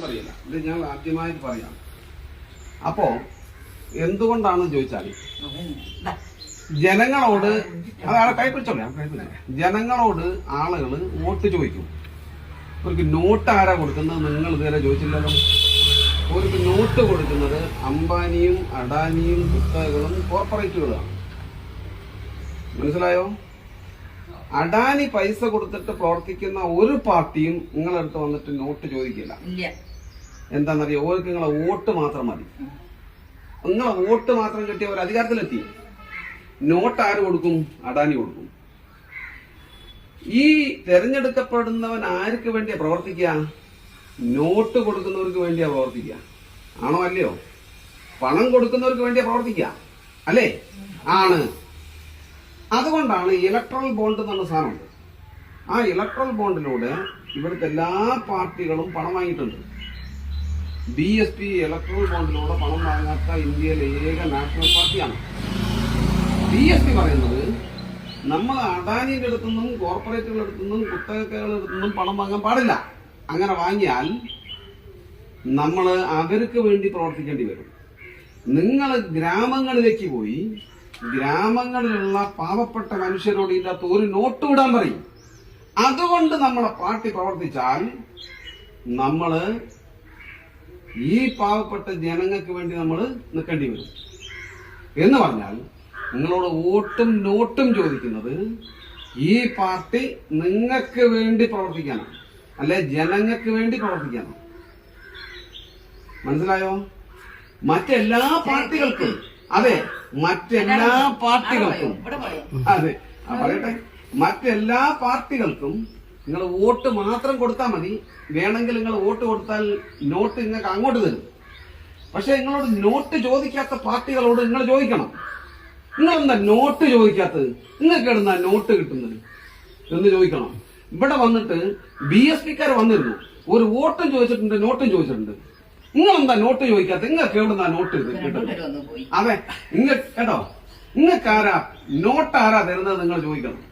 പറയില്ല, ഇത് ഞാൻ ആദ്യമായിട്ട് പറയാം. അപ്പോ എന്തുകൊണ്ടാണെന്ന് ചോദിച്ചാൽ ജനങ്ങളോട് ജനങ്ങളോട് ആളുകൾ വോട്ട് ചോദിക്കും. അവർക്ക് നോട്ട് ആരാ കൊടുക്കുന്നത് നിങ്ങൾ ഇതുവരെ ചോദിച്ചില്ലല്ലോ. അവർക്ക് നോട്ട് കൊടുക്കുന്നത് അംബാനിയും അഡാനിയും കുത്തകകളും കോർപ്പറേറ്റുകളാണ്. മനസ്സിലായോ? അഡാനി പൈസ കൊടുത്തിട്ട് പ്രവർത്തിക്കുന്ന ഒരു പാർട്ടിയും നിങ്ങളടുത്ത് വന്നിട്ട് നോട്ട് ചോദിക്കില്ല. എന്താണെന്നറിയോ? ഓർക്ക് നിങ്ങളെ വോട്ട് മാത്രം മതി. നിങ്ങളെ വോട്ട് മാത്രം കിട്ടിയ ഒരു അധികാരത്തിലെത്തി. നോട്ട് ആര് കൊടുക്കും? അഡാനി കൊടുക്കും. ഈ തെരഞ്ഞെടുക്കപ്പെടുന്നവൻ ആർക്ക് വേണ്ടിയാ പ്രവർത്തിക്കുക? നോട്ട് കൊടുക്കുന്നവർക്ക് വേണ്ടിയാ പ്രവർത്തിക്കുക. ആണോ അല്ലയോ? പണം കൊടുക്കുന്നവർക്ക് വേണ്ടിയാ പ്രവർത്തിക്കുക അല്ലേ? ആണ്. അതുകൊണ്ടാണ് ഇലക്ട്രൽ ബോണ്ട് എന്നുള്ള സാധനമുണ്ട്. ആ ഇലക്ട്രൽ ബോണ്ടിലൂടെ ഇവിടുത്തെ എല്ലാ പാർട്ടികളും പണം വാങ്ങിയിട്ടുണ്ട്. BSP ഇലക്ട്രൽ ബോണ്ടിലൂടെ പണം വാങ്ങാത്ത ഇന്ത്യയിലെ ഏക നാഷണൽ പാർട്ടിയാണ്. BSP പറയുന്നത് നമ്മൾ അഡാനിയുടെ അടുത്തുനിന്നും കോർപ്പറേറ്റുകളുടെ അടുത്തുനിന്നും കുത്തകകളുടെ അടുത്തുനിന്നും പണം വാങ്ങാൻ പാടില്ല. അങ്ങനെ വാങ്ങിയാൽ നമ്മൾ അവർക്ക് വേണ്ടി പ്രവർത്തിക്കേണ്ടി വരും. നിങ്ങൾ ഗ്രാമങ്ങളിലേക്ക് പോയി ഗ്രാമങ്ങളിലുള്ള പാവപ്പെട്ട മനുഷ്യരോട് ഇതിനകത്ത് ഒരു നോട്ട് വിടാൻ പറയും. അതുകൊണ്ട് നമ്മളെ പാർട്ടി പ്രവർത്തിച്ചാൽ നമ്മള് ഈ പാവപ്പെട്ട ജനങ്ങൾക്ക് വേണ്ടി നമ്മൾ നിൽക്കേണ്ടി വരും. എന്ന് പറഞ്ഞാൽ നിങ്ങളോട് വോട്ടും നോട്ടും ചോദിക്കുന്നത് ഈ പാർട്ടി നിങ്ങൾക്ക് വേണ്ടി പ്രവർത്തിക്കാനാണ്, അല്ലെ ജനങ്ങൾക്ക് വേണ്ടി പ്രവർത്തിക്കാനാണ്. മനസ്സിലായോ? മറ്റെല്ലാ പാർട്ടികൾക്കും അതെ മറ്റെല്ലാ പാർട്ടികൾക്കും അതെ പറയട്ടെ മറ്റെല്ലാ പാർട്ടികൾക്കും നിങ്ങൾ വോട്ട് മാത്രം കൊടുത്താൽ മതി. വേണമെങ്കിൽ നിങ്ങൾ വോട്ട് കൊടുത്താൽ നോട്ട് നിങ്ങൾക്ക് അങ്ങോട്ട് തരും. പക്ഷെ നിങ്ങളോട് നോട്ട് ചോദിക്കാത്ത പാർട്ടികളോട് നിങ്ങൾ ചോദിക്കണം. നിങ്ങളെന്താ നോട്ട് ചോദിക്കാത്തത്? നിങ്ങൾക്ക് എവിടുന്നാ നോട്ട് കിട്ടുന്നത് എന്ന് ചോദിക്കണം. ഇവിടെ വന്നിട്ട് BSPക്കാർ വന്നിരുന്നു, ഒരു വോട്ടും ചോദിച്ചിട്ടുണ്ട്, നോട്ടും ചോദിച്ചിട്ടുണ്ട്. നിങ്ങളെന്താ നോട്ട് ചോദിക്കാത്ത? നിങ്ങൾക്ക് എവിടുന്നാ നോട്ട് കിട്ടുന്നത്? അതെ, നിങ്ങൾ കേട്ടോ, നിങ്ങൾക്ക് ആരാ നോട്ട് ആരാ തരുന്നത് നിങ്ങൾ ചോദിക്കണം.